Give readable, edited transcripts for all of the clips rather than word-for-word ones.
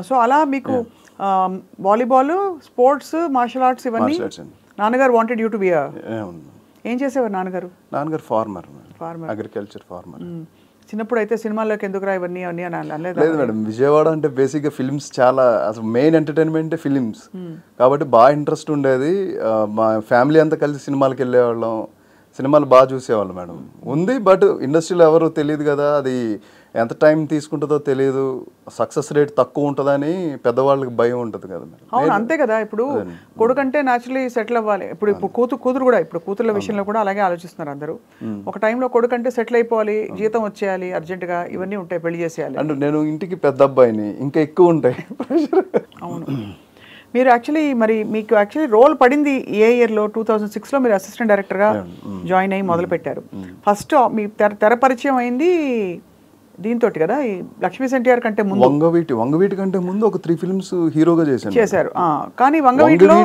So అలా మీకు volleyball, sports, martial arts ఇవన్నీ నాన్నగారు వాంటెడ్ యూ టు బి ఏం చేసేవారు నాన్నగారు? నాన్నగారు ఫార్మర్, అగ్రికల్చర్ ఫార్మర్. చిన్నప్పుడు అయితే సినిమాల్లోకి ఎందుకురా ఇవన్నీ అని అనలేదు? లేదు మేడం, విజయవాడ అంటే బేసిక్గా ఫిల్మ్స్ చాలా, అసలు మెయిన్ ఎంటర్టైన్మెంట్ ఫిలిమ్స్ కాబట్టి బాగా ఇంట్రెస్ట్ ఉండేది. మా ఫ్యామిలీ అంతా కలిసి సినిమాలకు వెళ్ళేవాళ్ళం, సినిమాలు బాగా చూసేవాళ్ళు మేడం. ఉంది బట్ ఇండస్ట్రీలో ఎవరు తెలియదు కదా, అది ఎంత టైం తీసుకుంటుందో తెలియదు, సక్సెస్ రేట్ తక్కువ ఉంటుందని పెద్దవాళ్ళకి భయం ఉంటుంది కదా మేడం. అవును, అంతే కదా. ఇప్పుడు కొడుకంటే న్యాచురలీ సెటిల్ అవ్వాలి. ఇప్పుడు కూతురు కూడా, ఇప్పుడు కూతుర్ల విషయంలో కూడా అలాగే ఆలోచిస్తున్నారు అందరూ. ఒక టైంలో కొడుకంటే సెటిల్ అయిపోవాలి, జీతం వచ్చేయాలి అర్జెంటుగా, ఇవన్నీ ఉంటాయి, పెళ్లి చేసేయాలి. అంటే నేను ఇంటికి పెద్ద అబ్బాయిని, ఇంకా ఎక్కువ ఉంటాయి. అవును. మీరు యాక్చువల్లీ మరి మీకు యాక్చువల్లీ రోల్ పడింది ఏ ఇయర్లో? 2006లో మీరు అసిస్టెంట్ డైరెక్టర్గా జాయిన్ అయ్యి మొదలు పెట్టారు. ఫస్ట్ మీ తెర పరిచయం అయింది దీంతో కదా, ఈ లక్ష్మీ ఎన్టీఆర్ కంటే ముందు. వంగవీటి కంటే ముందు ఒక 3 ఫిల్మ్స్ హీరోగా చేశారు. కానీ వంగవీటిలో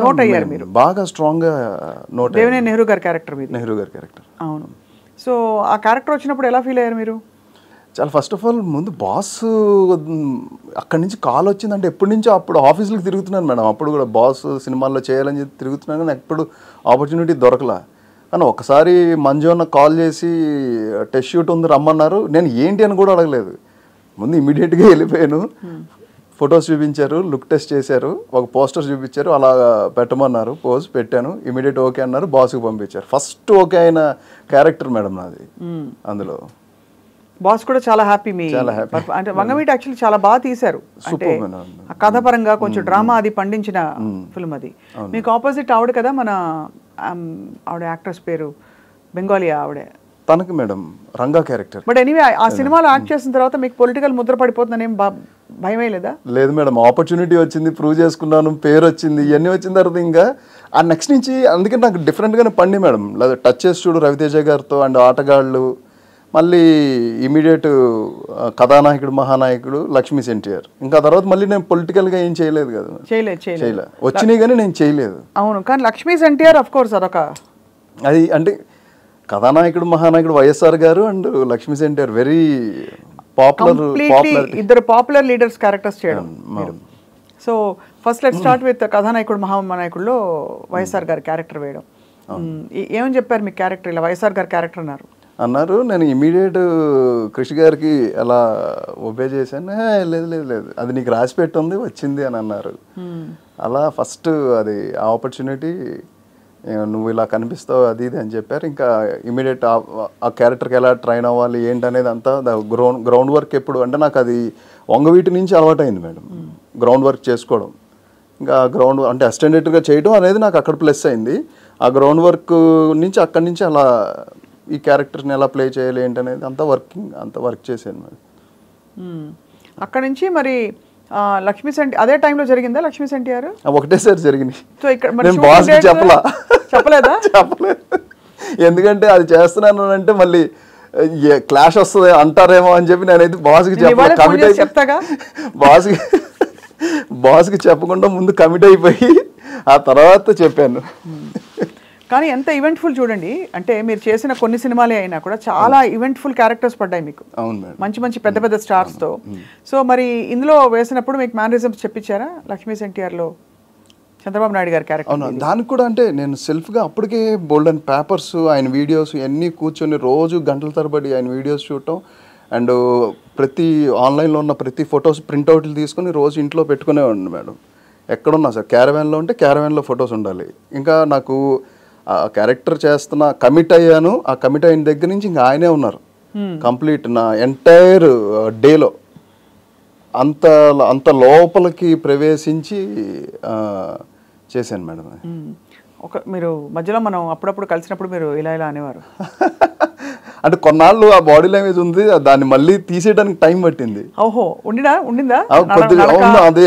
నోట్ అయ్యారు మీరు, బాగా స్ట్రాంగ్ గా నోట్. దేవినేని నెహ్రూ గారి క్యారెక్టర్ మీద. నెహ్రూ గారి క్యారెక్టర్. అవును. సో ఆ క్యారెక్టర్ వచ్చినప్పుడు ఎలా ఫీల్ అయ్యారు మీరు? చాలా ఫస్ట్ ఆఫ్ ఆల్ ముందు బాస్ అక్కడి నుంచి కాల్ వచ్చిందంటే ఎప్పటి నుంచో అప్పుడు ఆఫీసులకు తిరుగుతున్నాను మేడం. అప్పుడు కూడా బాస్ సినిమాల్లో చేయాలని చెప్పి తిరుగుతున్నాను, కానీ ఎప్పుడు ఆపర్చునిటీ దొరకలా. కానీ ఒకసారి మంజు అన్న కాల్ చేసి టెస్ట్ షూట్ ఉంది రమ్మన్నారు. నేను ఏంటి అని కూడా అడగలేదు, ముందు ఇమీడియట్గా వెళ్ళిపోయాను. ఫొటోస్ చూపించారు, లుక్ టెస్ట్ చేశారు, ఒక పోస్టర్ చూపించారు, అలా పెట్టమన్నారు, పోజ్ పెట్టాను, ఇమీడియట్ ఓకే అన్నారు, బాస్కి పంపించారు. ఫస్ట్ ఓకే అయిన క్యారెక్టర్ మేడం నాది. అందులో బాస్ కూడా చాలా హ్యాపీ. అంటే వంగవీటి యాక్చువల్లీ చాలా బాగా తీశారు, అంటే కథపరంగా కొంచెం డ్రామా అది పండించిన ఫిల్మ్ అది. మీకు ఆపోజిట్ ఆవిడ కదా, మన ఆవిడ యాక్ట్రెస్ పేరు బెంగాలీ ఆవిడే, తనకి madam Ranga character. But anyway ఆ సినిమాలో యాక్ట్ చేసిన తర్వాత మీకు పొలిటికల్ ముద్ర పడిపోతుందని ఏం భయమే లేదా? లేదు మేడం, ఆపర్చునిటీ వచ్చింది, ప్రూవ్ చేసుకున్నాను, పేరు వచ్చింది, ఇవన్నీ వచ్చిన తర్వాత ఇంకా ఆ నెక్స్ట్ నుంచి అందుకే నాకు డిఫరెంట్గానే పండి మేడం. లేదా టచ్ చేసి చూడు రవితేజ గారితో అండ్ ఆటగాళ్ళు, మళ్ళీ ఇమీడియట్ కథానాయకుడు మహానాయకుడు లక్ష్మీ ఎన్టీఆర్. ఇంకా తర్వాత మళ్ళీ నేను పొలిటికల్గా ఏం చేయలేదు కదా, చేయలేదు, వచ్చినాయి కానీ నేను చేయలేదు. అవును, కానీ లక్ష్మీ ఎన్టీఆర్ ఆఫ్ కోర్స్ అదొక అది, అంటే కథానాయకుడు మహానాయకుడు వైఎస్ఆర్ గారు and Lakshmi NTR very popular, ఇద్దరు పాపులర్ లీడర్స్ క్యారెక్టర్స్ చేయడం. So first let start with కథానాయకుడు మహానాయకుడులో వైఎస్ఆర్ గారి క్యారెక్టర్ వేయడం. ఏమని చెప్పారు మీ క్యారెక్టర్? ఇలా వైఎస్ఆర్ గారి క్యారెక్టర్ అన్నారు. నేను ఇమీడియట్ కృషి గారికి అలా ఒబే చేశాను. లేదు లేదు లేదు, అది నీకు రాసి పెట్టుంది, వచ్చింది అని అన్నారు. అలా ఫస్ట్ అది ఆపర్చునిటీ, నువ్వు ఇలా కనిపిస్తావు అది ఇది అని చెప్పారు. ఇంకా ఇమీడియట్ ఆ క్యారెక్టర్కి ఎలా ట్రైన్ అవ్వాలి ఏంటనేది అంతా గ్రౌండ్ వర్క్. ఎప్పుడు అంటే నాకు అది వంగవీటి నుంచి అలవాటైంది మేడం, గ్రౌండ్ వర్క్ చేసుకోవడం. ఇంకా గ్రౌండ్ అంటే అసిస్టెంట్గా చేయడం అనేది నాకు అక్కడ ప్లస్ అయింది. ఆ గ్రౌండ్ వర్క్ నుంచి అక్కడి నుంచి అలా ఈ క్యారెక్టర్ని ఎలా ప్లే చేయాలి ఏంటనేది అంతా వర్క్ చేశాను మేడం. అక్కడ నుంచి మరి లక్ష్మీ అదే టైంలో జరిగిందా లక్ష్మీ ఎన్టీఆర్? ఒకటేసారి జరిగింది. సో ఇక్కడ చెప్పలేదు. ఎందుకంటే అది చేస్తున్నాను అంటే మళ్ళీ క్లాష్ వస్తుంది అంటారేమో అని చెప్పి నేనైతే బాస్కి బాస్కి చెప్పకుండా ముందు కమిట్ అయిపోయి ఆ తర్వాత చెప్పాను. కానీ ఎంత ఈవెంట్ఫుల్ చూడండి, అంటే మీరు చేసిన కొన్ని సినిమాలే అయినా కూడా చాలా ఈవెంట్ఫుల్ క్యారెక్టర్స్ పడ్డాయి మీకు, మంచి మంచి పెద్ద పెద్ద స్టార్స్తో. సో మరి ఇందులో వేసినప్పుడు మీకు మేనరిజమ్స్ చెప్పించారా లక్ష్మీ ఎన్టీఆర్లో చంద్రబాబు నాయుడు గారి క్యారెక్టర్? దానికి కూడా అంటే నేను సెల్ఫ్గా అప్పటికే బోల్డ్ అండ్ పేపర్స్, ఆయన వీడియోస్ ఇవన్నీ కూర్చొని రోజు గంటల తరబడి ఆయన వీడియోస్ చూడటం, అండ్ ప్రతి ఆన్లైన్లో ఉన్న ప్రతి ఫొటోస్ ప్రింట్అవుట్లు తీసుకొని రోజు ఇంట్లో పెట్టుకునేవాడిని మేడం. ఎక్కడున్నా సార్, క్యారవాన్లో ఉంటే క్యారవాన్లో ఫొటోస్ ఉండాలి. ఇంకా నాకు ఆ క్యారెక్టర్ చేస్తున్నా కమిట్ అయ్యాను, ఆ కమిట్ అయిన దగ్గర నుంచి ఇంకా ఆయనే ఉన్నారు కంప్లీట్ నా ఎంటైర్ డేలో. అంత లోపలికి ప్రవేశించి చేశాను మేడం. మీరు మధ్యలో మనం అప్పుడప్పుడు కలిసినప్పుడు మీరు ఇలా అనేవారు అంటే కొన్నాళ్ళు ఆ బాడీ లాంగ్వేజ్ ఉంది, దాన్ని మళ్ళీ తీసేయడానికి టైం పట్టింది. ఓహో, ఉండిందా కొద్దిగా? అది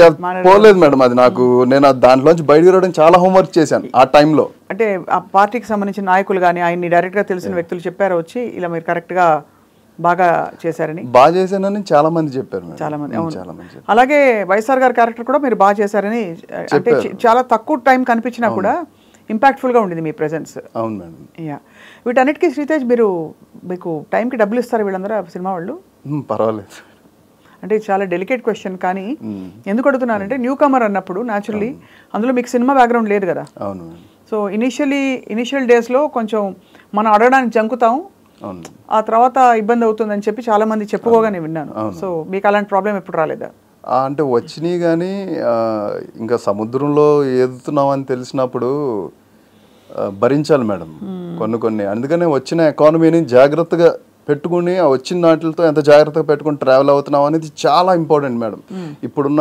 పోలేదు మేడం, అది నాకు, నేను దాంట్లోంచి బయటకు రావడం చాలా హోంవర్క్ చేశాను ఆ టైంలో. అంటే ఆ పార్టీకి సంబంధించిన నాయకులు కానీ ఆయన్ని డైరెక్ట్గా తెలిసిన వ్యక్తులు చెప్పారు వచ్చి ఇలా మీరు కరెక్ట్గా బాగా చేశారని? బాగా చేశానని చాలా మంది చెప్పారు, చాలా మంది. అలాగే వైఎస్ఆర్ గారి క్యారెక్టర్ కూడా మీరు బాగా చేశారని, అంటే చాలా తక్కువ టైం కనిపించినా కూడా ఇంపాక్ట్ఫుల్గా ఉండింది మీ ప్రెజెన్స్. అవును మేడం. యా, వీటన్నిటికీ శ్రీతేజ్ మీకు టైంకి డబ్బులు ఇస్తారు వీళ్ళందరూ సినిమా వాళ్ళు? పర్వాలేదు. అంటే చాలా డెలికేట్ క్వశ్చన్, కానీ ఎందుకు అడుగుతున్నానంటే న్యూ కమర్ అన్నప్పుడు న్యాచురల్లీ అందులో మీకు సినిమా బ్యాక్గ్రౌండ్ లేదు కదా. అవును. సో ఇనిషియల్ డేస్లో కొంచెం మనం అడగడానికి జంకుతాం, ఆ తర్వాత ఇబ్బంది అవుతుందని చెప్పి చాలా మంది చెప్పుకోగానే విన్నాను. సో మీకు అలాంటి ప్రాబ్లం ఎప్పుడు రాలేదా? అంటే వచ్చినాయి, కానీ ఇంకా సముద్రంలో ఈదుతున్నాం అని తెలిసినప్పుడు భరించాలి మేడం కొన్ని. అందుకనే వచ్చిన ఎకానమీని జాగ్రత్తగా పెట్టుకుని ఆ వచ్చిన వాటితో ఎంత జాగ్రత్తగా పెట్టుకుని ట్రావెల్ అవుతున్నాం అనేది చాలా ఇంపార్టెంట్ మేడం. ఇప్పుడున్న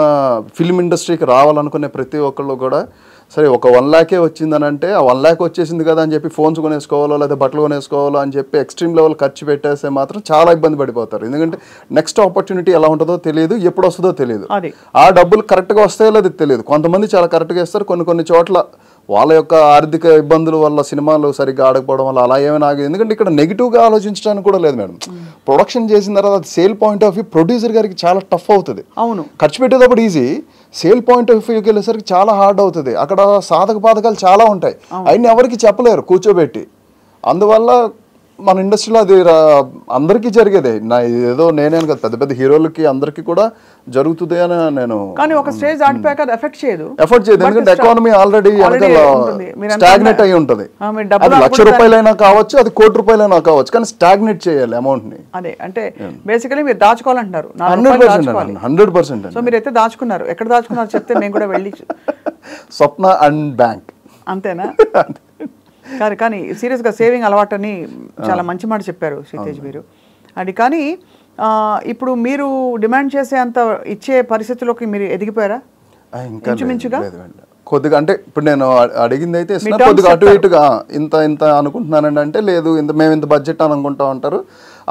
ఫిల్మ్ ఇండస్ట్రీకి రావాలనుకునే ప్రతి ఒక్కళ్ళు కూడా సరే ఒక 1 lakh వచ్చిందని అంటే ఆ 1 lakh వచ్చేసింది కదా అని చెప్పి ఫోన్స్ కొనేసుకోవాలో లేదా బట్టలు కొనేసుకోవాలో అని చెప్పి ఎక్స్ట్రీమ్ లెవెల్ ఖర్చు పెట్టేస్తే మాత్రం చాలా ఇబ్బంది పడిపోతారు. ఎందుకంటే నెక్స్ట్ ఆపర్చునిటీ ఎలా ఉంటుందో తెలియదు, ఎప్పుడు వస్తుందో తెలియదు, ఆ డబ్బులు కరెక్ట్గా వస్తాయో లేదో తెలియదు. కొంతమంది చాలా కరెక్ట్గా ఇస్తారు, కొన్ని చోట్ల వాళ్ళ యొక్క ఆర్థిక ఇబ్బందుల వల్ల సినిమాలు సరిగ్గా ఆడకపోవడం వల్ల అలా ఏమైనా ఆగేది. ఎందుకంటే ఇక్కడ నెగిటివ్గా ఆలోచించడానికి కూడా లేదు మేడం. ప్రొడక్షన్ చేసిన తర్వాత sale point of view producer గారికి చాలా టఫ్ అవుతుంది. అవును, ఖర్చు పెట్టేటప్పుడు ఈజీ, సేల్ పాయింట్ ఆఫ్ వ్యూకి వెళ్ళేసరికి చాలా హార్డ్ అవుతుంది. అక్కడ సాధక బాధకాలు చాలా ఉంటాయి, అవన్నీ ఎవరికి చెప్పలేరు కూర్చోబెట్టి. అందువల్ల మన ఇండస్ట్రీలో అది అందరికీ జరిగేదే. ఏదో నేనే కదా, పెద్ద పెద్ద హీరోలకి అందరికీ కూడా జరుగుతుంది అని నేను. కానీ ఒక స్టేజ్ దాటిపోయాక అది ఎఫెక్ట్ చేయదు, ఎందుకంటే ఎకానమీ ఆల్రెడీ స్టాగ్నేట్ అయి ఉంటుంది. అది ₹1,00,000 కావచ్చు, అది ₹1,00,00,000 కావచ్చు, కానీ స్టాగ్నేట్ చేయాలి అమౌంట్ ని. అదే అంటే బేసికలీ మీరు దాచుకోవాలంటున్నారు. 100%. సో మీరు అయితే దాచుకున్నారు, ఎక్కడ దాచుకున్నారు చెప్తే మేము కూడా వెళ్ళి. స్వప్న అండ్ బ్యాంక్. అంతేనా? కానీ సీరియస్గా సేవింగ్ అలవాటు అని చాలా మంచి మాట చెప్పారు శ్రీతేజ్ మీరు. అది కానీ ఇప్పుడు మీరు డిమాండ్ చేసే అంత ఇచ్చే పరిస్థితుల్లోకి మీరు ఎదిగిపోయారా? ఇంచుమించుగా కొద్దిగా. అంటే ఇప్పుడు నేను అడిగింది అయితే కొద్దిగా అటు ఇటుగా ఇంత అనుకుంటున్నానండి అంటే, లేదు మేము ఇంత బడ్జెట్ అని అనుకుంటాం అంటారు.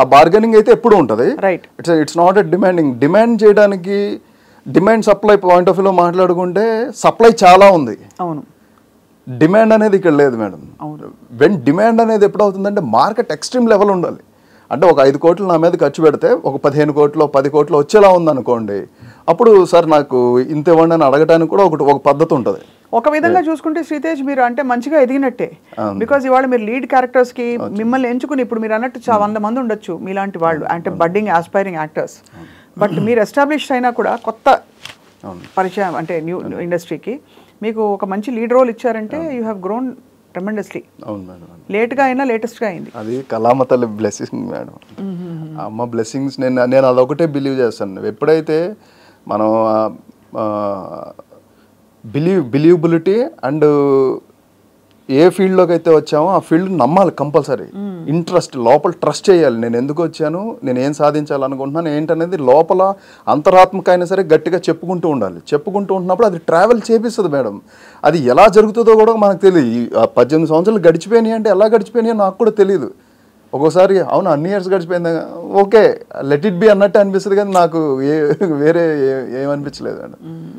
ఆ బార్గెనింగ్ అయితే ఎప్పుడు ఉంటుంది. ఇట్స్ నాట్ ఎ డిమాండ్ చేయడానికి. డిమాండ్ సప్లై పాయింట్ ఆఫ్ వ్యూలో మాట్లాడుకుంటే సప్లై చాలా ఉంది, అవును, డిమాండ్ అనేది ఇక్కడ లేదు మేడం. వెన్ డిమాండ్ అనేది ఎప్పుడు అవుతుందంటే మార్కెట్ ఎక్స్ట్రీమ్ లెవెల్ ఉండాలి. అంటే ఒక 5 కోట్లు నా మీద ఖర్చు పెడితే ఒక 15 కోట్లు 10 కోట్లు వచ్చేలా ఉందనుకోండి, అప్పుడు సార్ నాకు ఇంత ఇవ్వండి అని అడగడానికి కూడా ఒక పద్ధతి ఉంటుంది. ఒక విధంగా చూసుకుంటే శ్రీతేజ్ మీరు అంటే మంచిగా ఎదిగినట్టే. బికాజ్ ఇవాళ మీరు లీడ్ క్యారెక్టర్స్ కి మిమ్మల్ని ఎంచుకుని, ఇప్పుడు మీరు అన్నట్టు 100 మంది ఉండొచ్చు మీలాంటి వాళ్ళు, అంటే బడ్డింగ్ ఆస్పైరింగ్ యాక్టర్స్. బట్ మీరు ఎస్టాబ్లిష్ అయినా కూడా కొత్త పరిచయం, అంటే న్యూ ఇండస్ట్రీకి మీకు ఒక మంచి లీడ్ రోల్ ఇచ్చారంటే యూ హ్యావ్ గ్రోన్ ట్రెమెండస్లీ. అవును మేడం. లేట్గా అయినా లేటెస్ట్గా అయింది. అది కళామ తల్లి బ్లెస్సింగ్ మేడం. అమ్మ బ్లెస్సింగ్స్. నేను అదొకటే బిలీవ్ చేస్తాను. ఎప్పుడైతే మనం బిలీవబిలిటీ అండ్ ఏ ఫీల్డ్లోకి అయితే వచ్చామో ఆ ఫీల్డ్ నమ్మాలి కంపల్సరీ. ఇంట్రెస్ట్, లోపల ట్రస్ట్ చేయాలి. నేను ఎందుకు వచ్చాను, నేను ఏం సాధించాలనుకుంటున్నాను ఏంటనేది లోపల అంతరాత్మక అయినా సరే గట్టిగా చెప్పుకుంటూ ఉండాలి. చెప్పుకుంటూ ఉంటున్నప్పుడు అది ట్రావెల్ చేపిస్తుంది మేడం. అది ఎలా జరుగుతుందో కూడా మనకు తెలియదు. 18 సంవత్సరాలు గడిచిపోయినాయి అంటే ఎలా గడిచిపోయినాయో నాకు కూడా తెలియదు. ఒక్కోసారి అవును అన్ని ఇయర్స్ గడిచిపోయింది, ఓకే లెట్ ఇట్ బి అన్నట్టు అనిపిస్తుంది, కానీ నాకు వేరే ఏమనిపించలేదు మేడం.